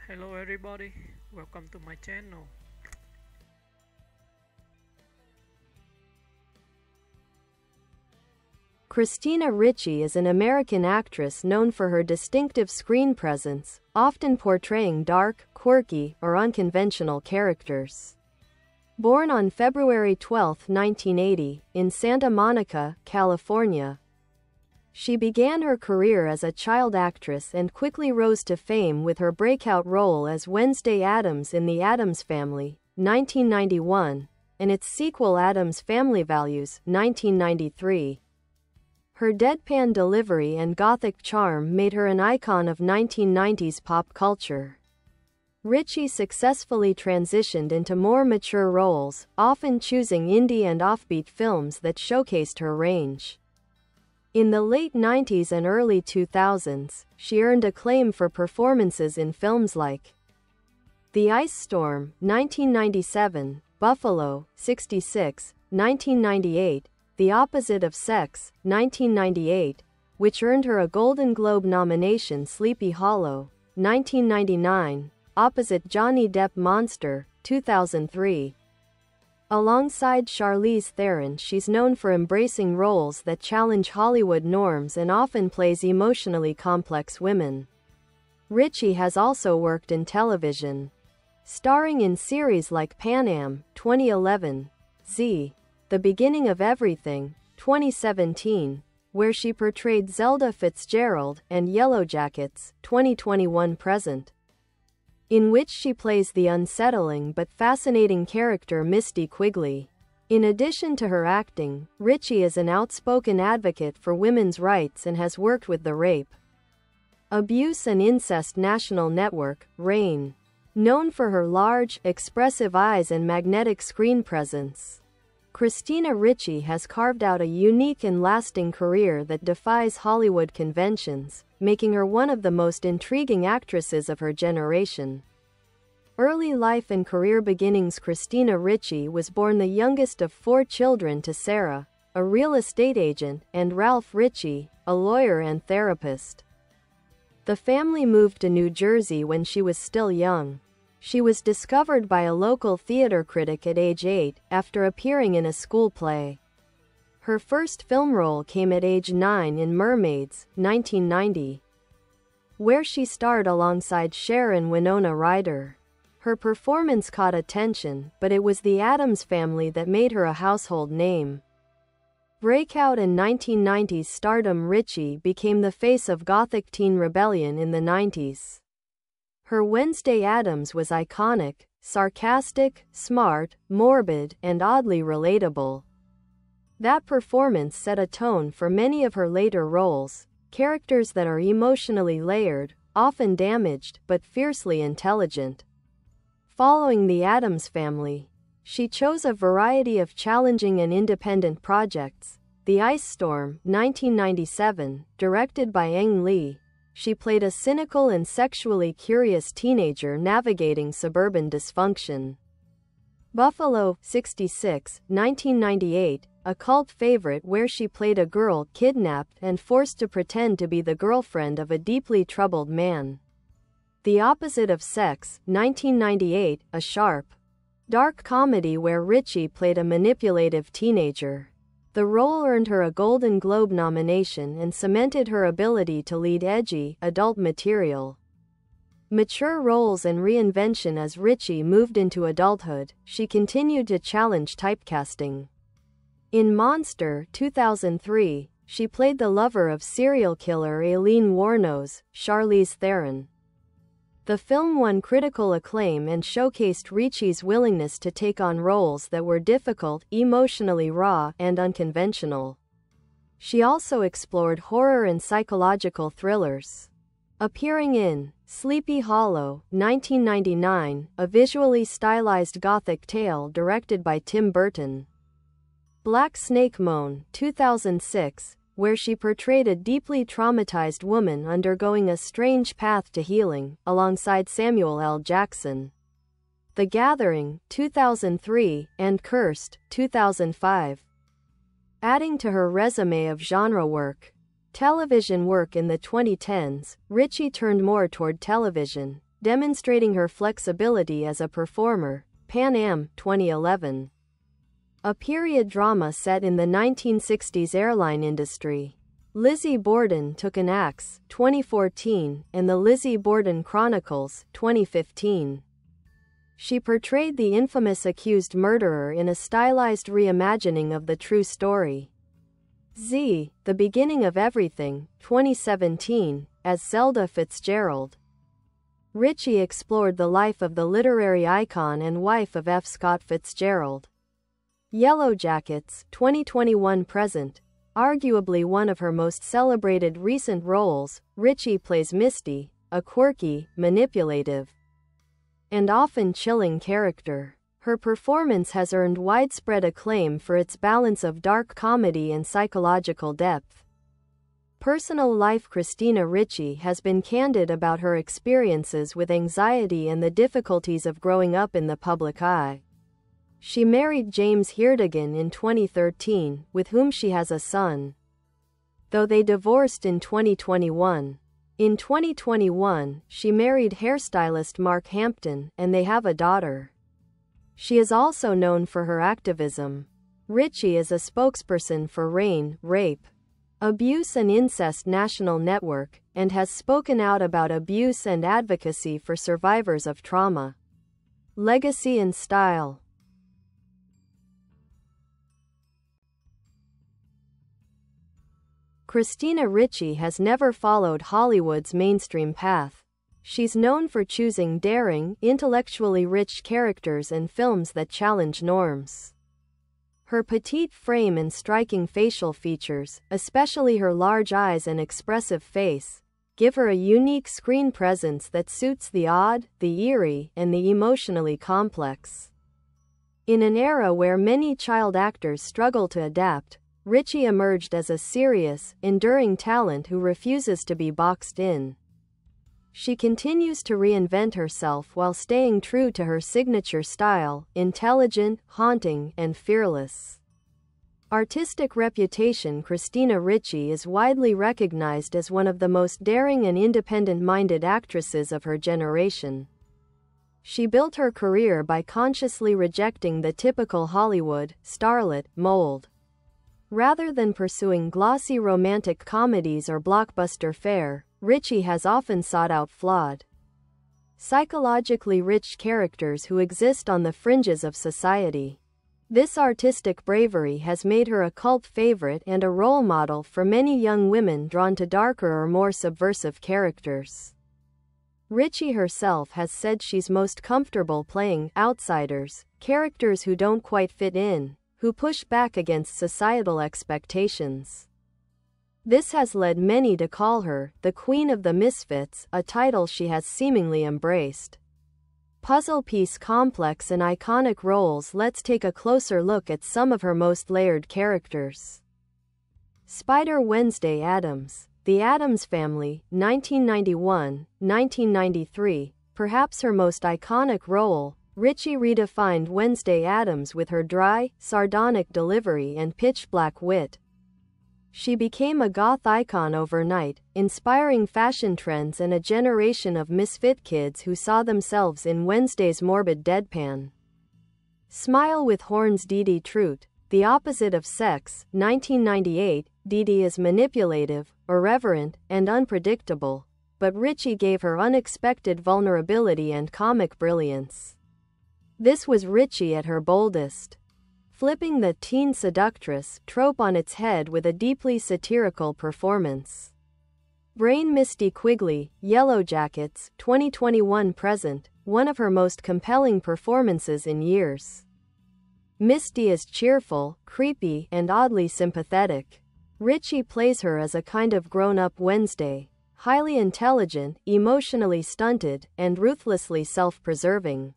Hello everybody, welcome to my channel. Christina Ricci is an American actress known for her distinctive screen presence, often portraying dark, quirky, or unconventional characters. Born on February 12, 1980, in Santa Monica, California, she began her career as a child actress and quickly rose to fame with her breakout role as Wednesday Addams in The Addams Family, 1991, and its sequel Addams Family Values, 1993. Her deadpan delivery and gothic charm made her an icon of 1990s pop culture. Ricci successfully transitioned into more mature roles, often choosing indie and offbeat films that showcased her range. In the late 90s and early 2000s, she earned acclaim for performances in films like The Ice Storm, 1997, Buffalo, 66, 1998, The Opposite of Sex, 1998, which earned her a Golden Globe nomination, Sleepy Hollow, 1999, opposite Johnny Depp Monster, 2003. Alongside Charlize Theron, she's known for embracing roles that challenge Hollywood norms and often plays emotionally complex women. Ricci has also worked in television, starring in series like Pan Am, 2011, Z, The Beginning of Everything, 2017, where she portrayed Zelda Fitzgerald, and Yellowjackets, 2021-present, in which she plays the unsettling but fascinating character Misty Quigley. In addition to her acting, Ricci is an outspoken advocate for women's rights and has worked with the Rape, Abuse and Incest National Network, RAINN. Known for her large, expressive eyes and magnetic screen presence, Christina Ricci has carved out a unique and lasting career that defies Hollywood conventions, making her one of the most intriguing actresses of her generation. Early life and career beginnings. Christina Ricci was born the youngest of 4 children to Sarah, a real estate agent, and Ralph Ricci, a lawyer and therapist. The family moved to New Jersey when she was still young. She was discovered by a local theater critic at age 8, after appearing in a school play. Her first film role came at age 9 in Mermaids, 1990, where she starred alongside Cher and Winona Ryder. Her performance caught attention, but it was The Addams Family that made her a household name. Breakout and 1990s stardom. Ricci became the face of gothic teen rebellion in the 90s. Her Wednesday Addams was iconic, sarcastic, smart, morbid, and oddly relatable. That performance set a tone for many of her later roles, characters that are emotionally layered, often damaged, but fiercely intelligent. Following The Addams Family, she chose a variety of challenging and independent projects. The Ice Storm, 1997, directed by Ang Lee, she played a cynical and sexually curious teenager navigating suburban dysfunction. Buffalo, 66, 1998, a cult favorite where she played a girl kidnapped and forced to pretend to be the girlfriend of a deeply troubled man. The Opposite of Sex, 1998, a sharp, dark comedy where Ricci played a manipulative teenager. The role earned her a Golden Globe nomination and cemented her ability to lead edgy, adult material. Mature roles and reinvention. As Ricci moved into adulthood, she continued to challenge typecasting. In Monster, 2003, she played the lover of serial killer Aileen Wuornos, Charlize Theron. The film won critical acclaim and showcased Ricci's willingness to take on roles that were difficult, emotionally raw, and unconventional. She also explored horror and psychological thrillers, appearing in Sleepy Hollow, 1999, a visually stylized gothic tale directed by Tim Burton. Black Snake Moan, 2006, where she portrayed a deeply traumatized woman undergoing a strange path to healing, alongside Samuel L. Jackson. The Gathering, 2003, and Cursed, 2005. Adding to her resume of genre work, television work. In the 2010s, Ricci turned more toward television, demonstrating her flexibility as a performer. Pan Am, 2011. A period drama set in the 1960s airline industry. Lizzie Borden took an axe, 2014, and The Lizzie Borden Chronicles, 2015. She portrayed the infamous accused murderer in a stylized reimagining of the true story. Z, The Beginning of Everything, 2017, as Zelda Fitzgerald. Ricci explored the life of the literary icon and wife of F. Scott Fitzgerald. Yellow Jackets, 2021 present. Arguably one of her most celebrated recent roles, Ricci plays Misty, a quirky, manipulative, and often chilling character. Her performance has earned widespread acclaim for its balance of dark comedy and psychological depth. Personal life. Christina Ricci has been candid about her experiences with anxiety and the difficulties of growing up in the public eye. She married James Hierdigan in 2013, with whom she has a son, though they divorced in 2021. In 2021, she married hairstylist Mark Hampton, and they have a daughter. She is also known for her activism. Ricci is a spokesperson for RAIN, Rape, Abuse and Incest National Network, and has spoken out about abuse and advocacy for survivors of trauma. Legacy and style. Christina Ricci has never followed Hollywood's mainstream path. She's known for choosing daring, intellectually rich characters in films that challenge norms. Her petite frame and striking facial features, especially her large eyes and expressive face, give her a unique screen presence that suits the odd, the eerie, and the emotionally complex. In an era where many child actors struggle to adapt, Ricci emerged as a serious, enduring talent who refuses to be boxed in. She continues to reinvent herself while staying true to her signature style, intelligent, haunting, and fearless. Artistic reputation. Christina Ricci is widely recognized as one of the most daring and independent-minded actresses of her generation. She built her career by consciously rejecting the typical Hollywood starlet mold. Rather than pursuing glossy romantic comedies or blockbuster fare, Ricci has often sought out flawed, psychologically rich characters who exist on the fringes of society. This artistic bravery has made her a cult favorite and a role model for many young women drawn to darker or more subversive characters. Ricci herself has said she's most comfortable playing outsiders, characters who don't quite fit in, who push back against societal expectations. This has led many to call her the Queen of the Misfits, a title she has seemingly embraced. Puzzle piece. Complex and iconic roles. Let's take a closer look at some of her most layered characters. Spider. Wednesday Addams. The Addams Family, 1991-1993, perhaps her most iconic role. Ricci redefined Wednesday Addams with her dry, sardonic delivery and pitch-black wit. She became a goth icon overnight, inspiring fashion trends and a generation of misfit kids who saw themselves in Wednesday's morbid deadpan. Smile with Horns. Dee Trout, The Opposite of Sex, 1998, Dee is manipulative, irreverent, and unpredictable, but Ricci gave her unexpected vulnerability and comic brilliance. This was Ricci at her boldest, flipping the teen seductress trope on its head with a deeply satirical performance. Brain. Misty Quigley, Yellow Jackets, 2021 present, one of her most compelling performances in years. Misty is cheerful, creepy, and oddly sympathetic. Ricci plays her as a kind of grown-up Wednesday, highly intelligent, emotionally stunted, and ruthlessly self-preserving.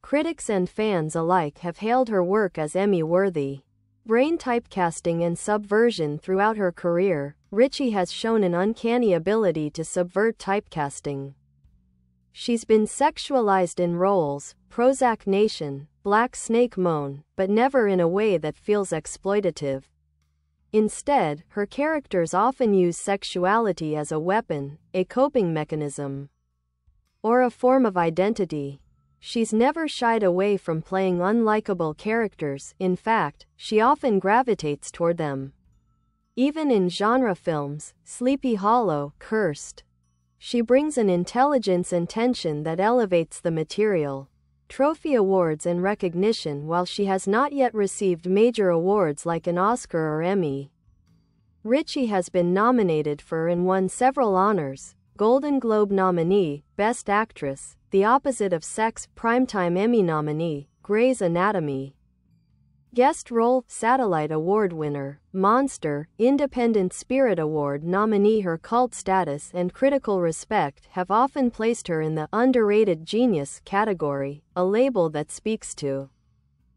Critics and fans alike have hailed her work as Emmy-worthy. Brain. Typecasting and subversion. Throughout her career, Ricci has shown an uncanny ability to subvert typecasting. She's been sexualized in roles, Prozac Nation, Black Snake Moan, but never in a way that feels exploitative. Instead, her characters often use sexuality as a weapon, a coping mechanism. or a form of identity. She's never shied away from playing unlikable characters. In fact, she often gravitates toward them. Even in genre films, Sleepy Hollow, Cursed, she brings an intelligence and tension that elevates the material. Trophy awards and recognition. While she has not yet received major awards like an Oscar or Emmy, Ricci has been nominated for and won several honors: Golden Globe nominee, Best Actress, The Opposite of Sex, Primetime Emmy nominee, Grey's Anatomy guest role, Satellite Award winner, Monster, Independent Spirit Award nominee. Her cult status and critical respect have often placed her in the underrated genius category, a label that speaks to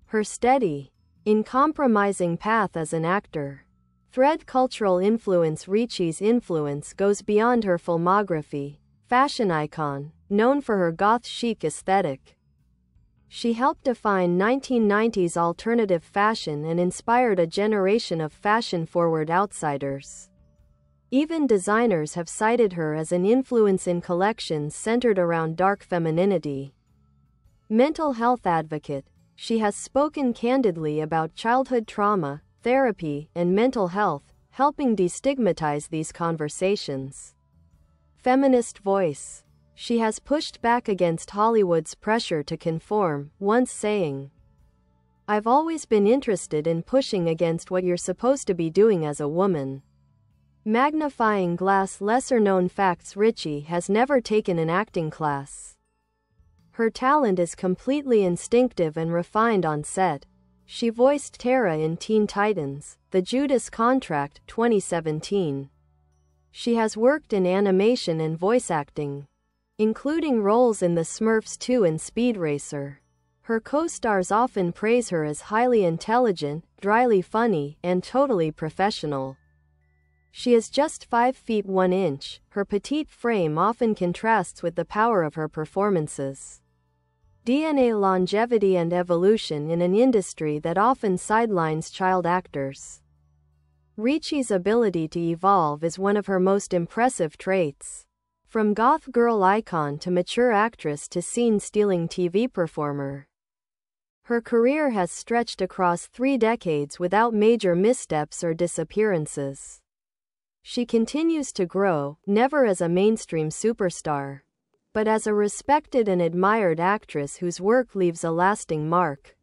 her steady, uncompromising path as an actor. Thread cultural influence. Ricci's influence goes beyond her filmography. Fashion icon, known for her goth chic aesthetic, she helped define 1990s alternative fashion and inspired a generation of fashion-forward outsiders. Even designers have cited her as an influence in collections centered around dark femininity. Mental health advocate, she has spoken candidly about childhood trauma, therapy, and mental health, helping destigmatize these conversations. Feminist voice, she has pushed back against Hollywood's pressure to conform, once saying, "I've always been interested in pushing against what you're supposed to be doing as a woman." Magnifying glass. Lesser-known facts. Ricci has never taken an acting class. Her talent is completely instinctive and refined on set. She voiced Tara in Teen Titans, The Judas Contract, 2017. She has worked in animation and voice acting, including roles in The Smurfs 2 and Speed Racer. Her co-stars often praise her as highly intelligent, dryly funny, and totally professional. She is just 5 feet 1 inch. Her petite frame often contrasts with the power of her performances. DNA. Longevity and evolution in an industry that often sidelines child actors. Ricci's ability to evolve is one of her most impressive traits. From goth girl icon to mature actress to scene-stealing TV performer, her career has stretched across 3 decades without major missteps or disappearances. She continues to grow, never as a mainstream superstar, but as a respected and admired actress whose work leaves a lasting mark.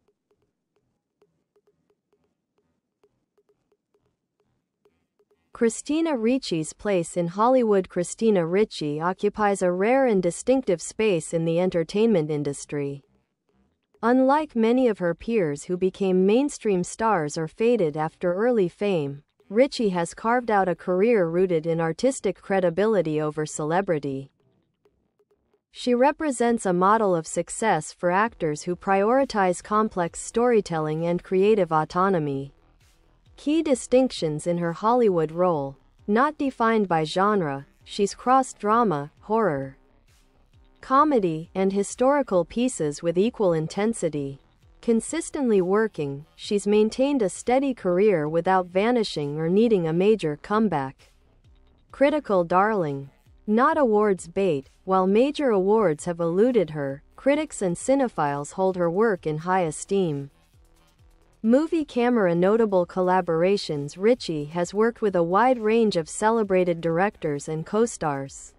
Christina Ricci's place in Hollywood. Christina Ricci occupies a rare and distinctive space in the entertainment industry. Unlike many of her peers who became mainstream stars or faded after early fame, Ricci has carved out a career rooted in artistic credibility over celebrity. She represents a model of success for actors who prioritize complex storytelling and creative autonomy. Key distinctions in her Hollywood role: not defined by genre, she's crossed drama, horror, comedy, and historical pieces with equal intensity. Consistently working, she's maintained a steady career without vanishing or needing a major comeback. Critical darling, not awards bait. While major awards have eluded her, critics and cinephiles hold her work in high esteem. Movie camera. Notable collaborations. Ricci has worked with a wide range of celebrated directors and co-stars.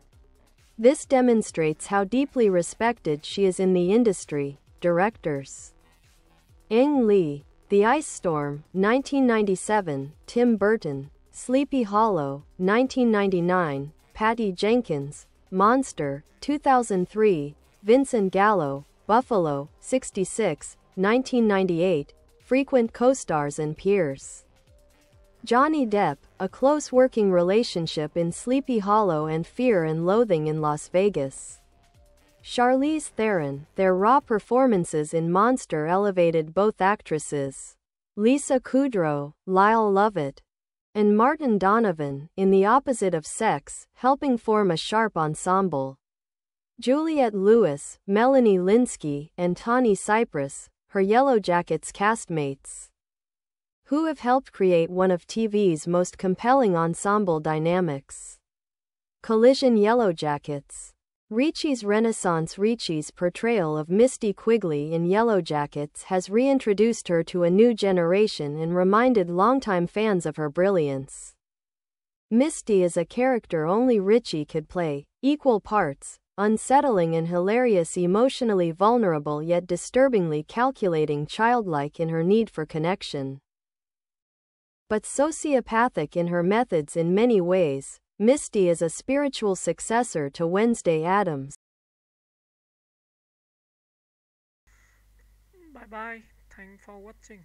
This demonstrates how deeply respected she is in the industry. Directors: Ang Lee, The Ice Storm, 1997, Tim Burton, Sleepy Hollow, 1999, Patty Jenkins, Monster, 2003, Vincent Gallo, Buffalo, 66, 1998, frequent co-stars and peers. Johnny Depp, a close working relationship in Sleepy Hollow and Fear and Loathing in Las Vegas. Charlize Theron, their raw performances in Monster elevated both actresses. Lisa Kudrow, Lyle Lovett, and Martin Donovan, in The Opposite of Sex, helping form a sharp ensemble. Juliette Lewis, Melanie Lynskey, and Tawny Cypress, her Yellowjackets castmates, who have helped create one of TV's most compelling ensemble dynamics. Collision. Yellowjackets, Ricci's portrayal of Misty Quigley in Yellow Jackets has reintroduced her to a new generation and reminded longtime fans of her brilliance. Misty is a character only Ricci could play, equal parts, unsettling and hilarious, emotionally vulnerable yet disturbingly calculating, childlike in her need for connection, but sociopathic in her methods in many ways. Misty is a spiritual successor to Wednesday Addams. Bye bye. Thanks for watching.